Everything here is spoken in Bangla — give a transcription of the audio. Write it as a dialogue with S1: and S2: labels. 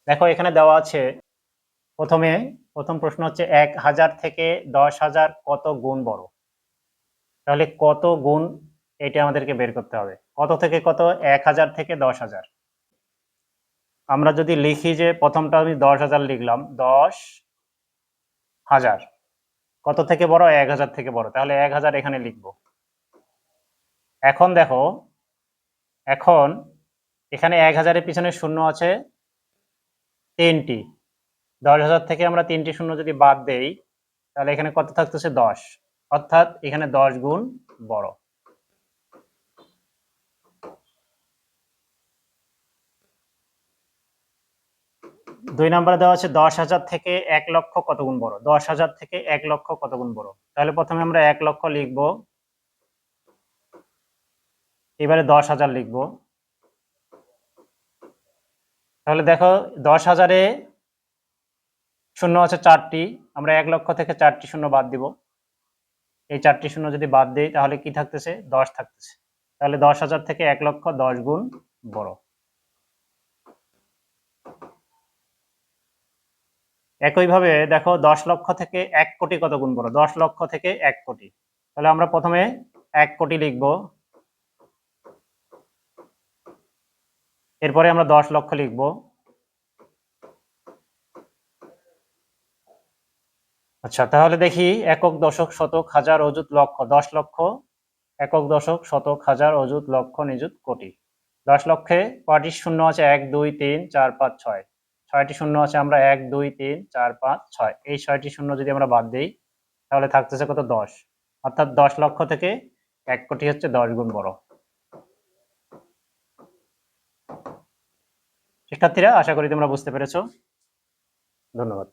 S1: দেখো এখানে দেওয়া আছে প্রথম প্রশ্ন হচ্ছে 1000 থেকে 10,000 কত গুণ বড়। তাহলে কত গুণ এটা আমাদেরকে বের করতে হবে। কত থেকে কত? 1000 থেকে 10,000। আমরা যদি লিখি যে প্রথমটা আমি 10,000 লিখলাম, 10,000 কত থেকে বড়? 1000 থেকে বড়, তাহলে 1000 এখানে লিখব। এখন দেখো, এখন এখানে 1000-এর পিছনে শূন্য আছে 3টি। 10,000 থেকে আমরা 3টি শূন্য যদি বাদ দেই, তাহলে এখানে কত থাকতেছে? 10, অর্থাৎ এখানে 10 গুণ বড়। দুই নম্বরে দেওয়া আছে 10,000 থেকে 1 লক্ষ কত গুণ বড়। 10,000 থেকে 1 লক্ষ কত গুণ বড়। তাহলে প্রথমে আমরা 1 লক্ষ লিখব, এবারে 10,000 লিখব। তাহলে দেখো 10,000-এ শূন্য আছে 4টি, আমরা 1 লক্ষ থেকে 4টি শূন্য বাদ দিব। এই 4টি শূন্য যদি বাদ দেই তাহলে কি থাকতেছে? 10 থাকতেছে। তাহলে 10,000 থেকে 1 লক্ষ 10 গুণ বড়। একইভাবে দেখো 10 লক্ষ থেকে 1 কোটি কত গুণ বড়। 10 লক্ষ থেকে 1 কোটি, তাহলে আমরা প্রথমে 1 কোটি লিখব, এরপরে আমরা 10 লক্ষ লিখব। আচ্ছা, তাহলে দেখি একক, দশক, শতক, হাজার, অযুত, লক্ষ। 10 লক্ষ, একক, দশক, শতক, হাজার, অযুত, লক্ষ, নিযুত, কোটি। 10 লক্ষে কয়টি শূন্য আছে? 1, 2, 3, 4, 5, 6। 6টি শূন্য আছে, আমরা 1, 2, 3, 4, 5, 6। এই 6টি শূন্য যদি আমরা বাদ দিই তাহলে থাকতেছে কত? 10। অর্থাৎ 10 লক্ষ থেকে 1 কোটি হচ্ছে 10 গুণ বড়। শিক্ষার্থীরা, আশা করি তোমরা বুঝতে পেরেছো। ধন্যবাদ।